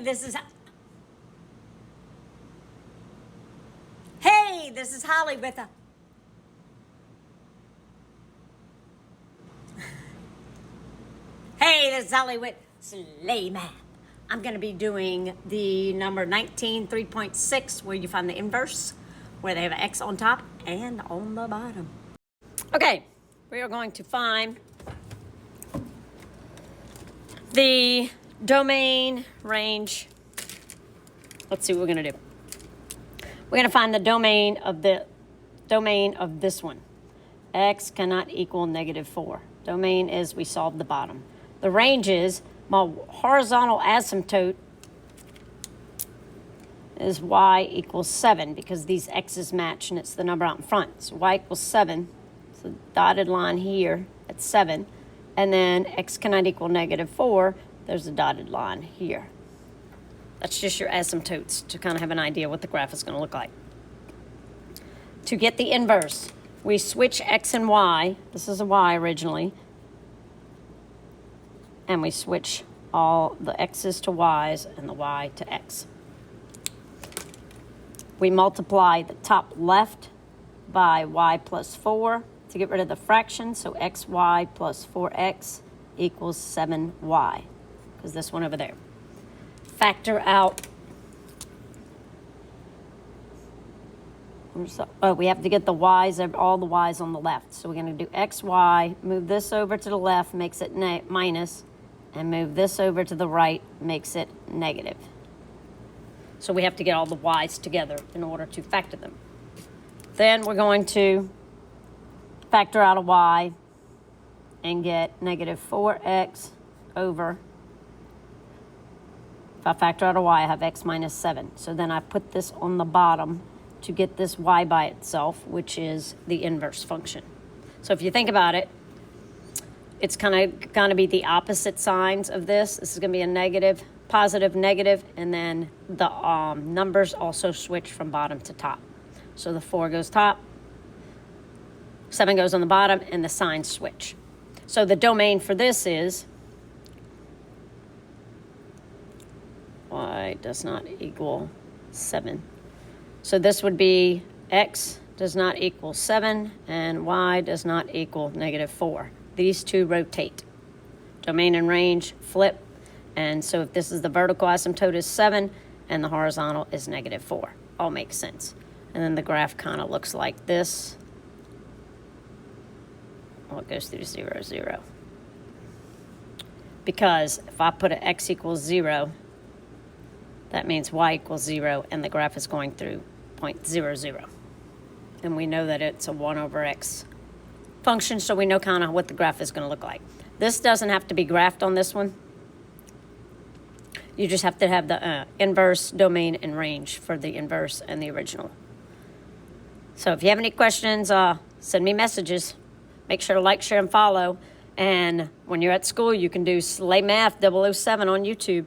This is Holly with a Hey, this is Holly with SLAYMATH. I'm going to be doing the number 19, 3.6, where you find the inverse, where they have an X on top and on the bottom. Okay, we are going to find the domain range. Let's see what we're going to do. We're going to find the domain of this one. X cannot equal -4. Domain is we solved the bottom. The range is my horizontal asymptote is y equals 7 because these x's match and it's the number out in front. So y equals 7. So dotted line here at 7. And then x cannot equal -4. There's a dotted line here. That's just your asymptotes to kind of have an idea what the graph is going to look like. To get the inverse, we switch x and y. This is a y originally. And we switch all the x's to y's and the y to x. We multiply the top left by y plus 4 to get rid of the fraction. So xy plus 4x equals 7y, because this one over there. Factor out. Oh, we have to get the y's, all the y's on the left. So we're going to do xy, move this over to the left, makes it minus, and move this over to the right, makes it negative. So we have to get all the y's together in order to factor them. Then we're going to factor out a y and get -4x over. If I factor out a y, I have x minus 7. So then I put this on the bottom to get this y by itself, which is the inverse function. So if you think about it, it's kind of going to be the opposite signs of this. This is going to be a negative, positive, negative, and then the numbers also switch from bottom to top. So the 4 goes top, 7 goes on the bottom, and the signs switch. So the domain for this is y does not equal 7. So this would be x does not equal 7 and y does not equal -4. These two rotate. Domain and range flip. And so if this is the vertical asymptote is 7 and the horizontal is -4. All makes sense. And then the graph kind of looks like this. Well, it goes through 0, 0. Because if I put an x equals 0, that means y equals 0, and the graph is going through 0.00. And we know that it's a 1 over x function, so we know kind of what the graph is going to look like. This doesn't have to be graphed on this one. You just have to have the inverse, domain, and range for the inverse and the original. So if you have any questions, send me messages. Make sure to like, share, and follow. And when you're at school, you can do SLAYMATH 007 on YouTube.